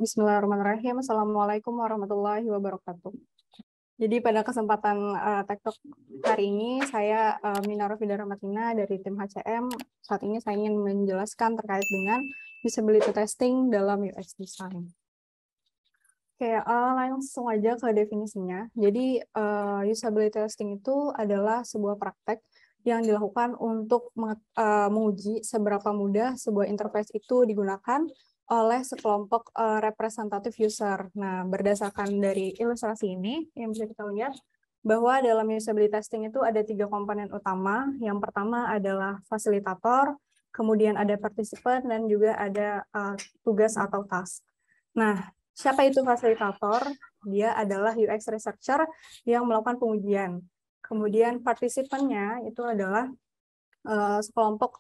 Bismillahirrahmanirrahim. Assalamualaikum warahmatullahi wabarakatuh. Jadi pada kesempatan Tech Talk hari ini, saya Mina Rafida Rahmatina dari tim HCM. Saat ini saya ingin menjelaskan terkait dengan usability testing dalam UX design. Oke, langsung aja ke definisinya. Jadi usability testing itu adalah sebuah praktek yang dilakukan untuk menguji seberapa mudah sebuah interface itu digunakan oleh sekelompok representatif user. Nah, berdasarkan dari ilustrasi ini, yang bisa kita lihat bahwa dalam usability testing itu ada 3 komponen utama. Yang pertama adalah fasilitator, kemudian ada participant, dan juga ada tugas atau task. Nah, siapa itu fasilitator? Dia adalah UX researcher yang melakukan pengujian. Kemudian partisipannya itu adalah sekelompok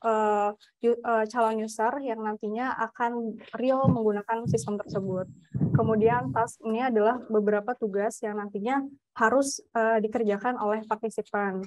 calon user yang nantinya akan real menggunakan sistem tersebut. Kemudian task ini adalah beberapa tugas yang nantinya harus dikerjakan oleh partisipan.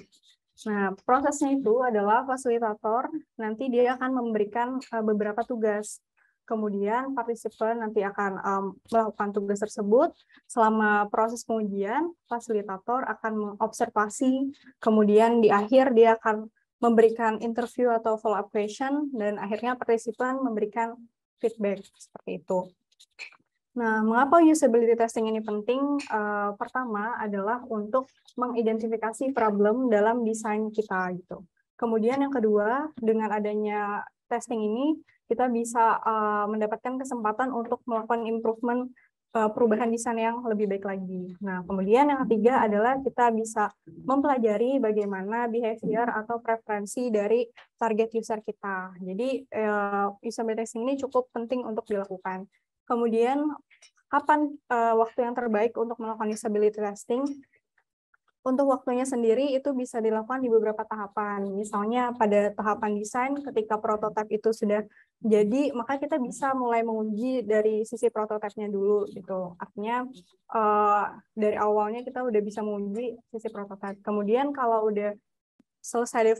Nah, prosesnya itu adalah fasilitator, nanti dia akan memberikan beberapa tugas. Kemudian partisipan nanti akan melakukan tugas tersebut. Selama proses pengujian, fasilitator akan mengobservasi, kemudian di akhir dia akan memberikan interview atau follow-up question, dan akhirnya partisipan memberikan feedback seperti itu. Nah, mengapa usability testing ini penting? Pertama adalah untuk mengidentifikasi problem dalam desain kita gitu. Kemudian yang kedua, dengan adanya testing ini, kita bisa mendapatkan kesempatan untuk melakukan improvement perubahan desain yang lebih baik lagi. Nah, kemudian yang ketiga adalah kita bisa mempelajari bagaimana behavior atau preferensi dari target user kita. Jadi, usability testing ini cukup penting untuk dilakukan. Kemudian, kapan waktu yang terbaik untuk melakukan usability testing? Untuk waktunya sendiri itu bisa dilakukan di beberapa tahapan. Misalnya pada tahapan desain, ketika prototipe itu sudah jadi, maka kita bisa mulai menguji dari sisi prototipenya dulu gitu. Artinya dari awalnya kita udah bisa menguji sisi prototipe. Kemudian kalau udah selesai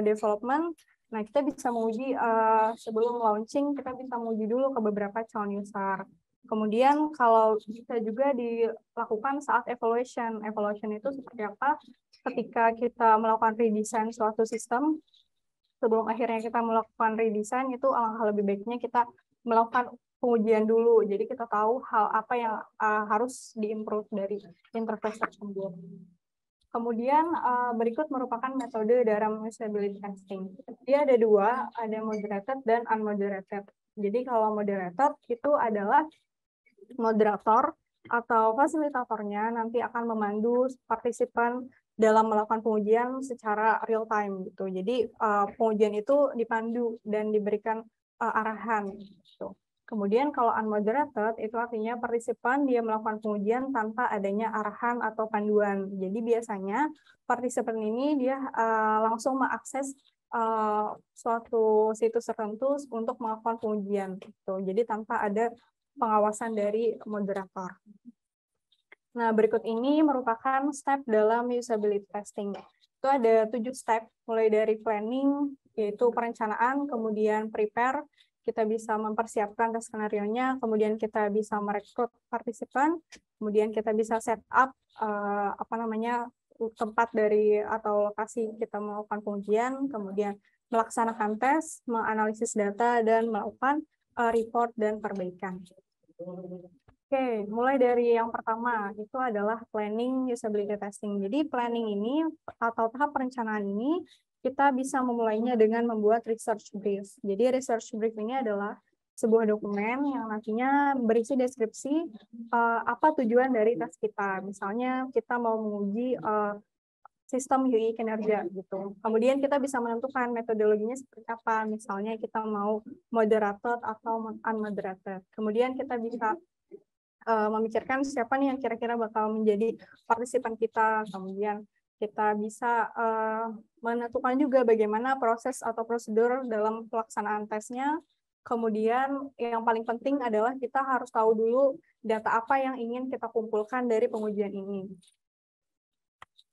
development, nah kita bisa menguji sebelum launching, kita bisa menguji dulu ke beberapa calon user. Kemudian kalau bisa juga dilakukan saat evaluation. Evaluation itu seperti apa? Ketika kita melakukan redesign suatu sistem, sebelum akhirnya kita melakukan redesign, itu alangkah lebih baiknya kita melakukan pengujian dulu. Jadi kita tahu hal apa yang harus diimprove dari interface tersebut. Kemudian berikut merupakan metode dalam usability testing. Dia ada 2, ada moderated dan unmoderated. Jadi kalau moderated itu adalah moderator atau fasilitatornya nanti akan memandu partisipan dalam melakukan pengujian secara real time gitu. Jadi pengujian itu dipandu dan diberikan arahan gitu. Kemudian kalau unmoderated itu artinya partisipan dia melakukan pengujian tanpa adanya arahan atau panduan. Jadi biasanya partisipan ini dia langsung mengakses suatu situs tertentu untuk melakukan pengujian gitu. Jadi tanpa ada pengawasan dari moderator. Nah, berikut ini merupakan step dalam usability testing. Itu ada 7 step, mulai dari planning, yaitu perencanaan, kemudian prepare, kita bisa mempersiapkan tes skenario-nya, kemudian kita bisa merekrut partisipan, kemudian kita bisa set up tempat dari atau lokasi kita melakukan pengujian, kemudian melaksanakan tes, menganalisis data, dan melakukan report dan perbaikan. Oke, mulai dari yang pertama, itu adalah planning usability testing. Jadi planning ini atau tahap perencanaan ini, kita bisa memulainya dengan membuat research brief. Jadi research brief ini adalah sebuah dokumen yang nantinya berisi deskripsi apa tujuan dari tes kita. Misalnya kita mau menguji sistem UI kinerja gitu. Kemudian kita bisa menentukan metodologinya seperti apa. Misalnya kita mau moderated atau unmoderated. Kemudian kita bisa memikirkan siapa nih yang kira-kira bakal menjadi partisipan kita. Kemudian kita bisa menentukan juga bagaimana proses atau prosedur dalam pelaksanaan tesnya. Kemudian yang paling penting adalah kita harus tahu dulu data apa yang ingin kita kumpulkan dari pengujian ini.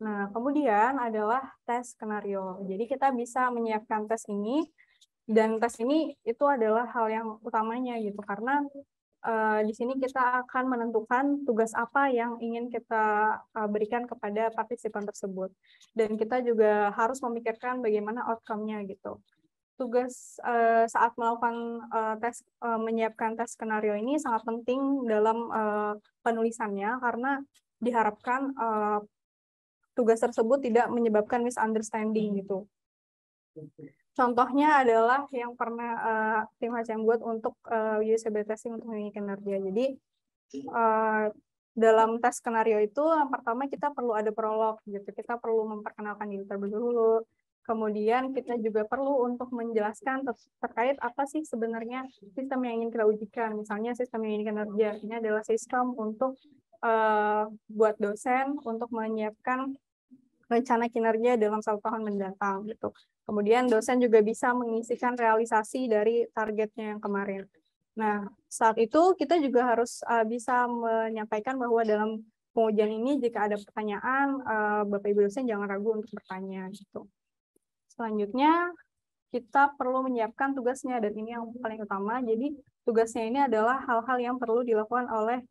Nah, kemudian adalah tes skenario. Jadi kita bisa menyiapkan tes ini, dan tes ini itu adalah hal yang utamanya gitu, karena di sini kita akan menentukan tugas apa yang ingin kita berikan kepada partisipan tersebut. Dan kita juga harus memikirkan bagaimana outcome-nya gitu. Tugas saat melakukan menyiapkan tes skenario ini sangat penting dalam penulisannya karena diharapkan tugas tersebut tidak menyebabkan misunderstanding gitu. Contohnya adalah yang pernah tim HCM buat untuk usability testing untuk nilai kinerja. Jadi dalam tes skenario itu yang pertama kita perlu ada prolog gitu. Kita perlu memperkenalkan diri terlebih dahulu. Kemudian kita juga perlu untuk menjelaskan terkait apa sih sebenarnya sistem yang ingin kita ujikan. Misalnya sistem yang ingin kinerja ini adalah sistem untuk buat dosen untuk menyiapkan rencana kinerja dalam 1 tahun mendatang gitu. Kemudian dosen juga bisa mengisikan realisasi dari targetnya yang kemarin. Nah, saat itu kita juga harus bisa menyampaikan bahwa dalam pengujian ini jika ada pertanyaan, Bapak Ibu dosen jangan ragu untuk bertanya gitu. Selanjutnya, kita perlu menyiapkan tugasnya dan ini yang paling utama. Jadi tugasnya ini adalah hal-hal yang perlu dilakukan oleh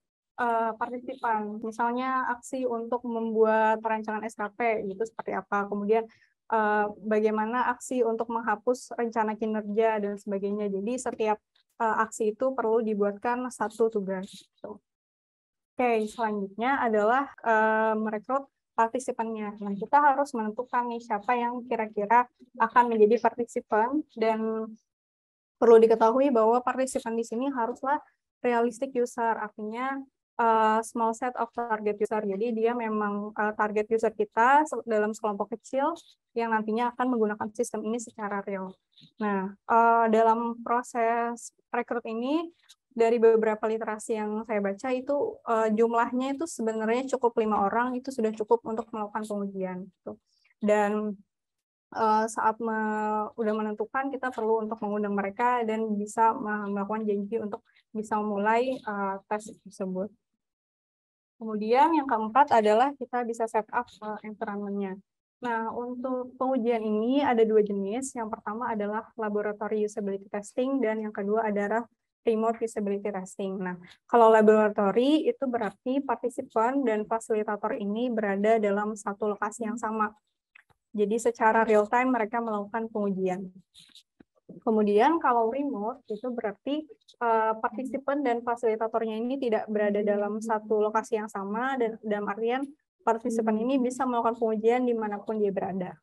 partisipan. Misalnya aksi untuk membuat perancangan SKP gitu seperti apa. Kemudian bagaimana aksi untuk menghapus rencana kinerja dan sebagainya. Jadi setiap aksi itu perlu dibuatkan satu tugas. Gitu. Oke, selanjutnya adalah merekrut partisipannya. Nah, kita harus menentukan nih siapa yang kira-kira akan menjadi partisipan dan perlu diketahui bahwa partisipan di sini haruslah realistic user, artinya small set of target user. Jadi dia memang target user kita dalam sekelompok kecil yang nantinya akan menggunakan sistem ini secara real. Nah, dalam proses rekrut ini dari beberapa literasi yang saya baca itu jumlahnya itu sebenarnya cukup 5 orang itu sudah cukup untuk melakukan pengujian. Gitu. Dan saat udah menentukan kita perlu untuk mengundang mereka dan bisa melakukan janji untuk bisa memulai tes tersebut. Kemudian yang keempat adalah kita bisa set up environment-nya. Nah, untuk pengujian ini ada 2 jenis. Yang pertama adalah laboratory usability testing dan yang kedua adalah remote usability testing. Nah, kalau laboratory itu berarti partisipan dan fasilitator ini berada dalam satu lokasi yang sama. Jadi secara real time mereka melakukan pengujian. Kemudian kalau remote itu berarti partisipan dan fasilitatornya ini tidak berada dalam satu lokasi yang sama dan dalam artian partisipan ini bisa melakukan pengujian dimanapun dia berada.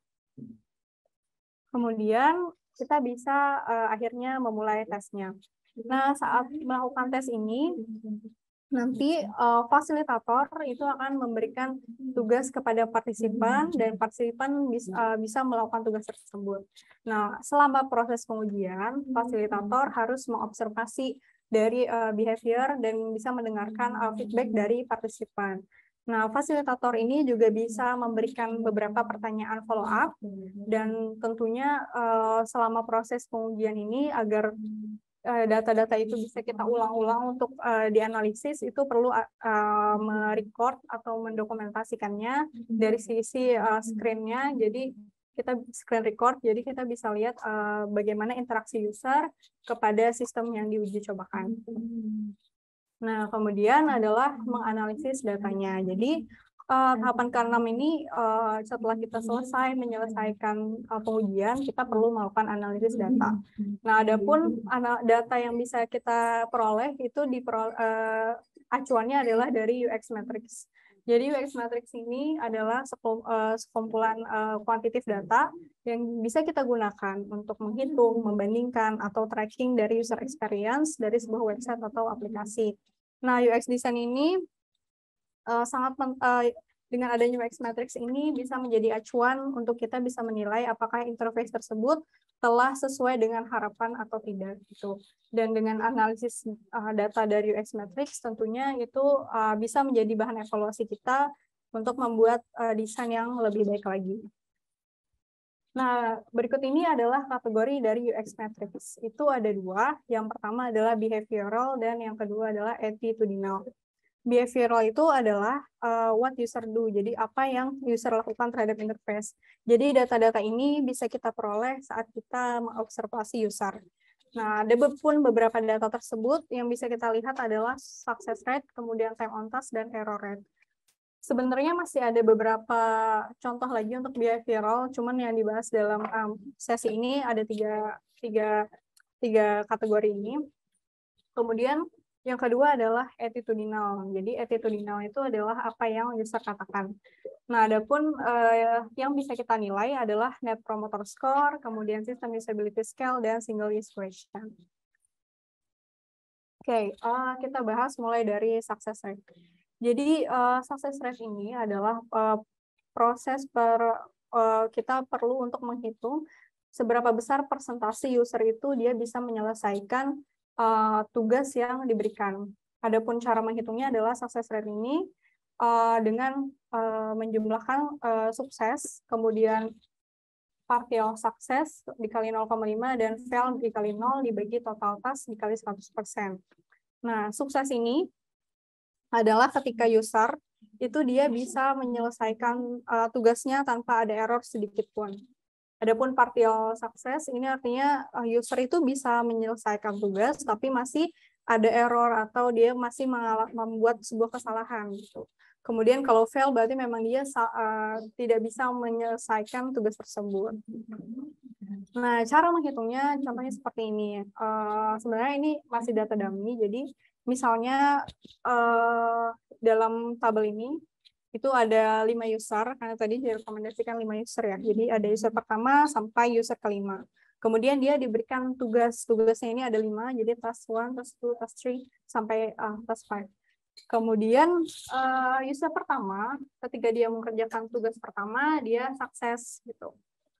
Kemudian kita bisa akhirnya memulai tesnya. Nah, saat melakukan tes ini, nanti fasilitator itu akan memberikan tugas kepada partisipan dan partisipan bisa melakukan tugas tersebut. Nah, selama proses pengujian, fasilitator harus mengobservasi dari behavior dan bisa mendengarkan feedback dari partisipan. Nah, fasilitator ini juga bisa memberikan beberapa pertanyaan follow up dan tentunya selama proses pengujian ini agar data-data itu bisa kita ulang-ulang untuk dianalisis, itu perlu merecord atau mendokumentasikannya dari sisi screen-nya. Jadi kita screen record, jadi kita bisa lihat bagaimana interaksi user kepada sistem yang diuji cobakan. Nah, kemudian adalah menganalisis datanya. Jadi tahapan ke-6 ini setelah kita menyelesaikan pengujian, kita perlu melakukan analisis data. Nah, adapun data yang bisa kita peroleh itu acuannya adalah dari UX Matrix. Jadi UX Matrix ini adalah sekumpulan kuantitatif data yang bisa kita gunakan untuk menghitung, membandingkan, atau tracking dari user experience dari sebuah website atau aplikasi. Nah, UX design ini dengan adanya UX Matrix ini bisa menjadi acuan untuk kita bisa menilai apakah interface tersebut telah sesuai dengan harapan atau tidak gitu. Dan dengan analisis data dari UX Matrix tentunya itu bisa menjadi bahan evaluasi kita untuk membuat desain yang lebih baik lagi. Nah, berikut ini adalah kategori dari UX Matrix. Itu ada 2. Yang pertama adalah behavioral dan yang kedua adalah attitudinal. Behavioral itu adalah what user do, jadi apa yang user lakukan terhadap interface. Jadi data-data ini bisa kita peroleh saat kita mengobservasi user. Nah, ada pun beberapa data tersebut yang bisa kita lihat adalah success rate, kemudian time on task, dan error rate. Sebenarnya masih ada beberapa contoh lagi untuk behavioral, cuman yang dibahas dalam sesi ini ada tiga kategori ini. Kemudian yang kedua adalah attitudinal. Jadi attitudinal itu adalah apa yang user katakan. Nah, adapun yang bisa kita nilai adalah Net Promoter Score, kemudian System Usability Scale, dan Single Use Question. Oke, kita bahas mulai dari success rate. Jadi success rate ini adalah proses kita perlu untuk menghitung seberapa besar persentase user itu dia bisa menyelesaikan tugas yang diberikan. Adapun cara menghitungnya adalah success rate ini dengan menjumlahkan sukses, kemudian partial success dikali 0,5 dan fail dikali 0 dibagi total task dikali 100%. Nah, sukses ini adalah ketika user itu dia bisa menyelesaikan tugasnya tanpa ada error sedikit pun. Adapun partial success ini artinya user itu bisa menyelesaikan tugas tapi masih ada error atau dia masih membuat sebuah kesalahan gitu. Kemudian kalau fail berarti memang dia tidak bisa menyelesaikan tugas tersebut. Nah, cara menghitungnya contohnya seperti ini. Sebenarnya ini masih data dummy, jadi misalnya dalam tabel ini itu ada 5 user, karena tadi direkomendasikan 5 user ya. Jadi ada user pertama sampai user kelima. Kemudian dia diberikan tugasnya ini ada 5, jadi task 1, task 2, task 3, sampai task 5. Kemudian user pertama, ketika dia mengerjakan tugas pertama, dia sukses gitu.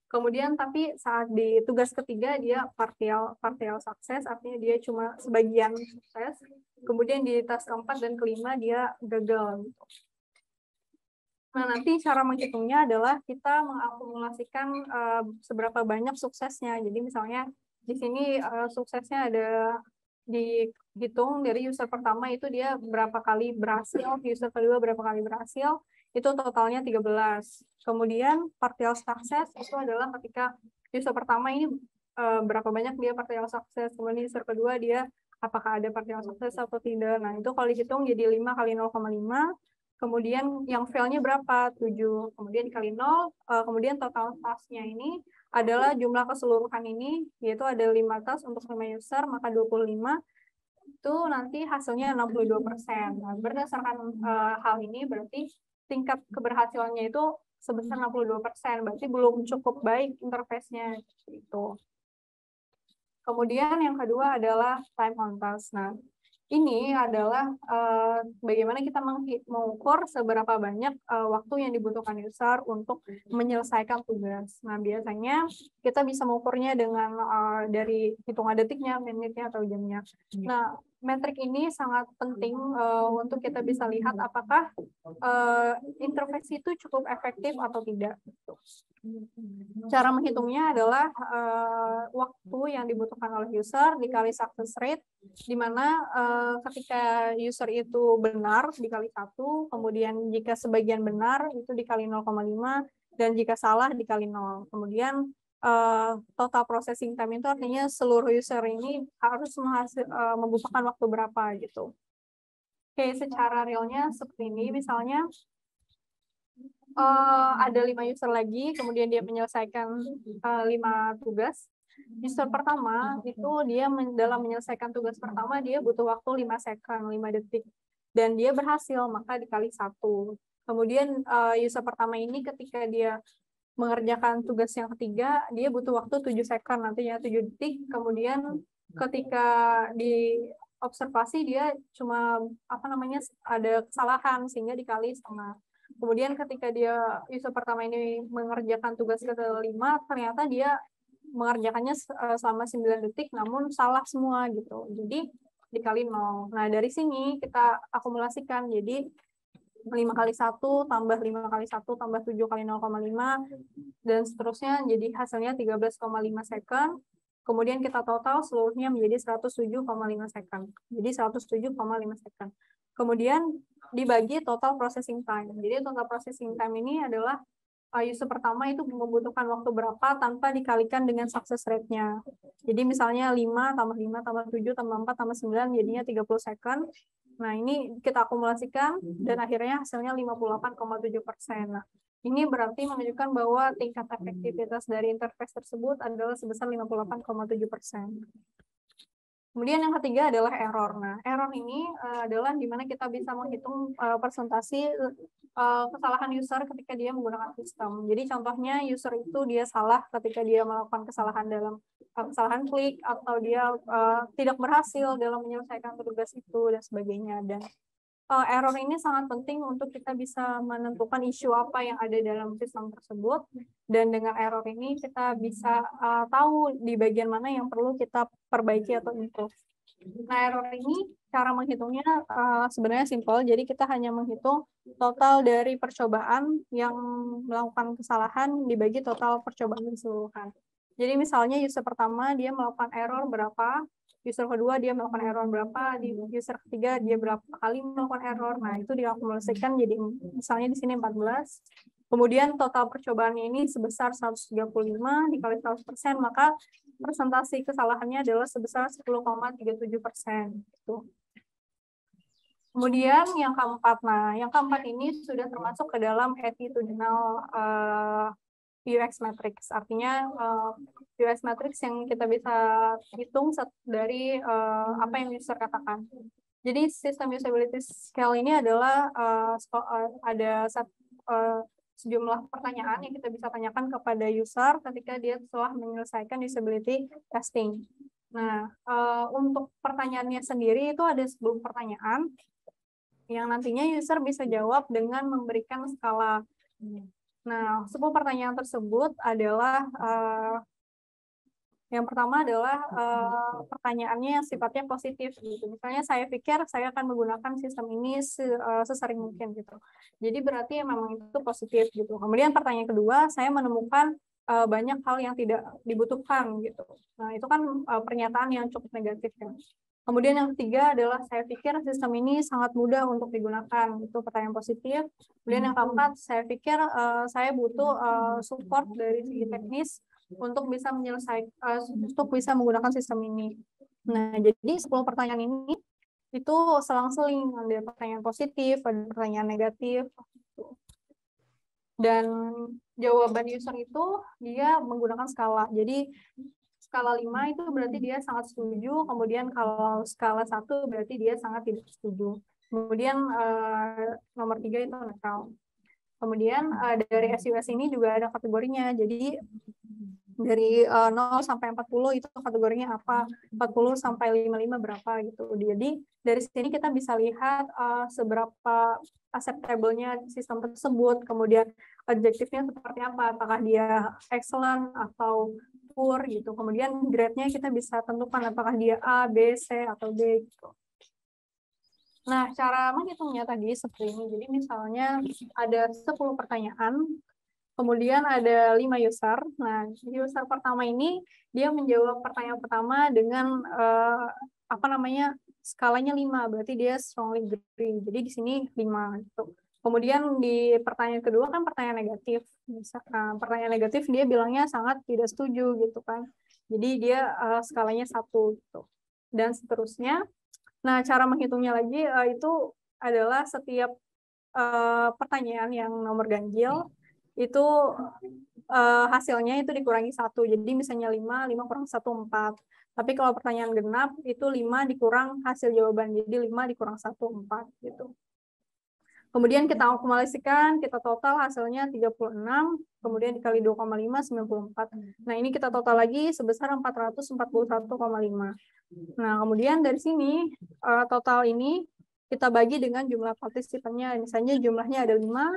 Kemudian tapi saat di tugas ketiga dia partial sukses, artinya dia cuma sebagian sukses. Kemudian di task keempat dan kelima dia gagal gitu. Nah, nanti cara menghitungnya adalah kita mengakumulasikan seberapa banyak suksesnya. Jadi misalnya di sini suksesnya ada dihitung dari user pertama itu dia berapa kali berhasil, user kedua berapa kali berhasil, itu totalnya 13. Kemudian partial success itu adalah ketika user pertama ini berapa banyak dia partial success, kemudian user kedua dia apakah ada partial success atau tidak. Nah, itu kalau dihitung jadi 5 kali 0,5, kemudian yang fail-nya berapa? 7. Kemudian dikali 0, kemudian total task-nya ini adalah jumlah keseluruhan ini, yaitu ada 5 task untuk 5 user, maka 25 itu nanti hasilnya 62%. Nah, berdasarkan hal ini berarti tingkat keberhasilannya itu sebesar 62%, berarti belum cukup baik interface-nya itu. Kemudian yang kedua adalah time on task. Nah, ini adalah bagaimana kita mengukur seberapa banyak waktu yang dibutuhkan user untuk menyelesaikan tugas. Nah, biasanya kita bisa mengukurnya dengan dari hitungan detiknya, menitnya, atau jamnya. Nah, metrik ini sangat penting untuk kita bisa lihat apakah intervensi itu cukup efektif atau tidak. Cara menghitungnya adalah waktu yang dibutuhkan oleh user dikali success rate, di mana ketika user itu benar dikali 1, kemudian jika sebagian benar itu dikali 0,5, dan jika salah dikali 0. Kemudian total processing time itu artinya seluruh user ini harus membutuhkan waktu berapa gitu. Oke, secara realnya seperti ini, misalnya ada 5 user lagi, kemudian dia menyelesaikan 5 tugas. User pertama itu dia dalam menyelesaikan tugas pertama dia butuh waktu 5 second, 5 detik, dan dia berhasil, maka dikali 1. Kemudian user pertama ini ketika dia mengerjakan tugas yang ketiga, dia butuh waktu 7 second, nantinya 7 detik. Kemudian ketika di observasi dia cuma ada kesalahan sehingga dikali setengah. Kemudian ketika dia user pertama ini mengerjakan tugas kelima, ternyata dia mengerjakannya selama 9 detik namun salah semua gitu. Jadi dikali 0. Nah, dari sini kita akumulasikan. Jadi 5 kali 1 tambah 5 kali 1 tambah 7 kali 0,5 dan seterusnya, jadi hasilnya 13,5 second. Kemudian kita total seluruhnya menjadi 107,5 second. Jadi 107,5 second. Kemudian dibagi total processing time. Jadi total processing time ini adalah user pertama itu membutuhkan waktu berapa tanpa dikalikan dengan success rate-nya. Jadi misalnya 5 tambah 5 tambah 7 tambah 4 tambah 9 jadinya 30 second. Nah, ini kita akumulasikan dan akhirnya hasilnya 58,7%. Nah, ini berarti menunjukkan bahwa tingkat efektivitas dari interface tersebut adalah sebesar 58,7%. Kemudian yang ketiga adalah error. Nah, error ini adalah di mana kita bisa menghitung persentase kesalahan user ketika dia menggunakan sistem. Jadi contohnya user itu dia salah ketika dia melakukan kesalahan dalam kesalahan klik, atau dia tidak berhasil dalam menyelesaikan tugas itu dan sebagainya. Dan error ini sangat penting untuk kita bisa menentukan isu apa yang ada dalam sistem tersebut, dan dengan error ini kita bisa tahu di bagian mana yang perlu kita perbaiki atau improve. Nah, error ini cara menghitungnya sebenarnya simpel, jadi kita hanya menghitung total dari percobaan yang melakukan kesalahan dibagi total percobaan keseluruhan. Jadi misalnya user pertama dia melakukan error berapa, user kedua dia melakukan error berapa, di user ketiga dia berapa kali melakukan error. Nah, itu diakumulasikan jadi misalnya di sini 14. Kemudian total percobaannya ini sebesar 135 dikali 100%, maka persentase kesalahannya adalah sebesar 10,37%. Gitu. Kemudian yang keempat, yang keempat ini sudah termasuk ke dalam attitudinal UX matrix, artinya UX matrix yang kita bisa hitung dari apa yang user katakan. Jadi sistem usability scale ini adalah ada sejumlah pertanyaan yang kita bisa tanyakan kepada user ketika dia telah menyelesaikan usability testing. Nah, untuk pertanyaannya sendiri itu ada 10 pertanyaan yang nantinya user bisa jawab dengan memberikan skala. Nah, 10 pertanyaan tersebut adalah yang pertama adalah pertanyaannya yang sifatnya positif gitu. Misalnya saya pikir saya akan menggunakan sistem ini sesering mungkin gitu. Jadi berarti memang itu positif gitu. Kemudian pertanyaan kedua, saya menemukan banyak hal yang tidak dibutuhkan gitu. Nah, itu kan pernyataan yang cukup negatif kan. Kemudian yang ketiga adalah saya pikir sistem ini sangat mudah untuk digunakan, itu pertanyaan positif. Kemudian yang keempat, saya pikir saya butuh support dari segi teknis untuk bisa untuk bisa menggunakan sistem ini. Nah, jadi 10 pertanyaan ini itu selang-seling, ada pertanyaan positif, ada pertanyaan negatif. Dan jawaban user itu dia menggunakan skala. Jadi skala 5 itu berarti dia sangat setuju, kemudian kalau skala 1 berarti dia sangat tidak setuju. Kemudian nomor 3 itu netral. Kemudian dari SUS ini juga ada kategorinya. Jadi dari 0 sampai 40 itu kategorinya apa, 40 sampai 55 berapa gitu. Jadi dari sini kita bisa lihat seberapa acceptable-nya sistem tersebut, kemudian objektifnya seperti apa, apakah dia excellent atau poor gitu. Kemudian grade-nya kita bisa tentukan apakah dia A, B, C, atau D gitu. Nah, cara menghitungnya tadi seperti ini. Jadi misalnya ada 10 pertanyaan, kemudian ada 5 user. Nah, user pertama ini dia menjawab pertanyaan pertama dengan skalanya 5, berarti dia strongly agree. Jadi di sini 5 gitu. Kemudian di pertanyaan kedua kan pertanyaan negatif. Misalkan pertanyaan negatif dia bilangnya sangat tidak setuju gitu kan. Jadi dia skalanya 1 gitu. Dan seterusnya. Nah, cara menghitungnya lagi itu adalah setiap pertanyaan yang nomor ganjil itu hasilnya itu dikurangi 1. Jadi misalnya 5 kurang 1, 4. Tapi kalau pertanyaan genap itu 5 dikurang hasil jawaban. Jadi 5 dikurang 1, 4 gitu. Kemudian kita akumulasikan, kita total hasilnya 36, kemudian dikali 2,5, 94. Nah, ini kita total lagi sebesar 441,5. Nah, kemudian dari sini, total ini kita bagi dengan jumlah partisipannya. Misalnya jumlahnya ada 5,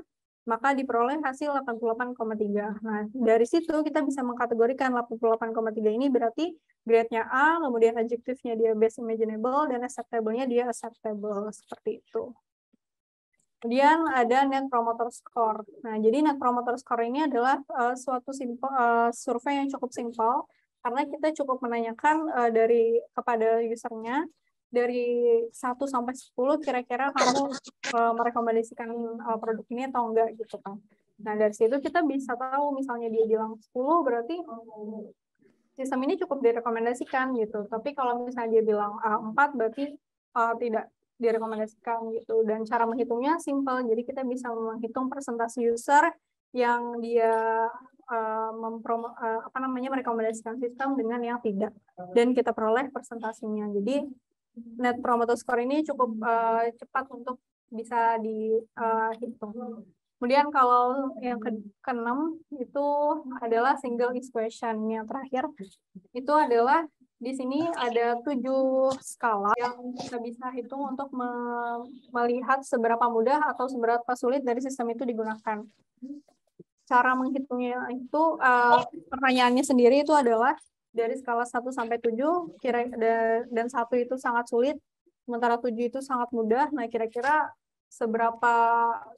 maka diperoleh hasil 88,3. Nah, dari situ kita bisa mengkategorikan 88,3 ini berarti grade-nya A, kemudian adjektifnya dia best imaginable, dan acceptable-nya dia acceptable, seperti itu. Kemudian ada Net Promoter Score. Nah, jadi Net Promoter Score ini adalah suatu survei yang cukup simpel, karena kita cukup menanyakan kepada usernya, dari 1 sampai 10 kira-kira kamu merekomendasikan produk ini atau enggak gitu kan. Nah, dari situ kita bisa tahu misalnya dia bilang 10 berarti sistem ini cukup direkomendasikan gitu. Tapi kalau misalnya dia bilang 4 berarti tidak direkomendasikan gitu. Dan cara menghitungnya simpel. Jadi kita bisa menghitung persentase user yang dia merekomendasikan sistem dengan yang tidak. Dan kita peroleh persentasenya. Jadi Net Promoter Score ini cukup cepat untuk bisa dihitung. Kemudian kalau yang keenam itu adalah single equation. Yang terakhir itu adalah di sini ada 7 skala yang kita bisa hitung untuk melihat seberapa mudah atau seberapa sulit dari sistem itu digunakan. Cara menghitungnya itu pertanyaannya sendiri itu adalah dari skala 1 sampai 7 dan 1 itu sangat sulit, sementara 7 itu sangat mudah. Nah, kira-kira seberapa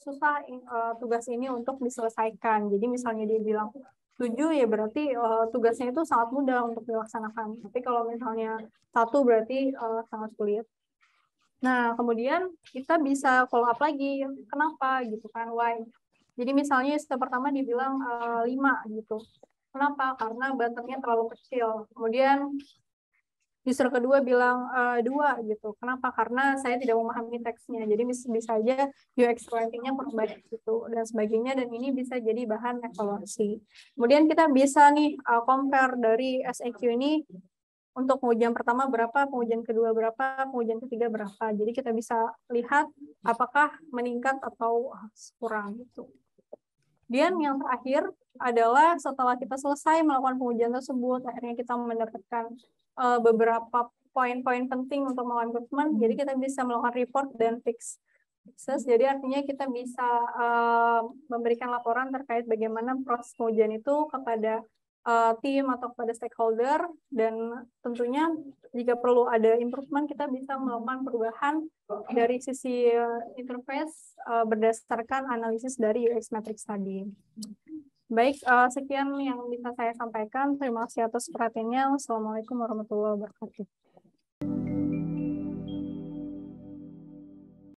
susah tugas ini untuk diselesaikan. Jadi misalnya dia bilang 7 ya berarti tugasnya itu sangat mudah untuk dilaksanakan. Tapi kalau misalnya 1 berarti sangat sulit. Nah, kemudian kita bisa follow up lagi. Kenapa gitu kan? Why? Jadi misalnya step pertama dibilang 5 gitu. Kenapa? Karena buttonnya terlalu kecil. Kemudian user kedua bilang 2 gitu. Kenapa? Karena saya tidak memahami teksnya. Jadi bisa aja UX writing-nya kurang baik gitu dan sebagainya, dan ini bisa jadi bahan evaluasi. Kemudian kita bisa nih compare dari SAQ ini untuk pengujian pertama berapa, pengujian kedua berapa, pengujian ketiga berapa. Jadi kita bisa lihat apakah meningkat atau kurang gitu. Dan yang terakhir adalah setelah kita selesai melakukan pengujian tersebut, akhirnya kita mendapatkan beberapa poin-poin penting untuk melakukan improvement. Jadi kita bisa melakukan report dan fixes. Jadi artinya kita bisa memberikan laporan terkait bagaimana proses pengujian itu kepada tim atau kepada stakeholder, dan tentunya jika perlu ada improvement kita bisa melakukan perubahan dari sisi interface berdasarkan analisis dari UX Matrix tadi. Baik, sekian yang bisa saya sampaikan. Terima kasih atas perhatiannya. Wassalamualaikum warahmatullahi wabarakatuh.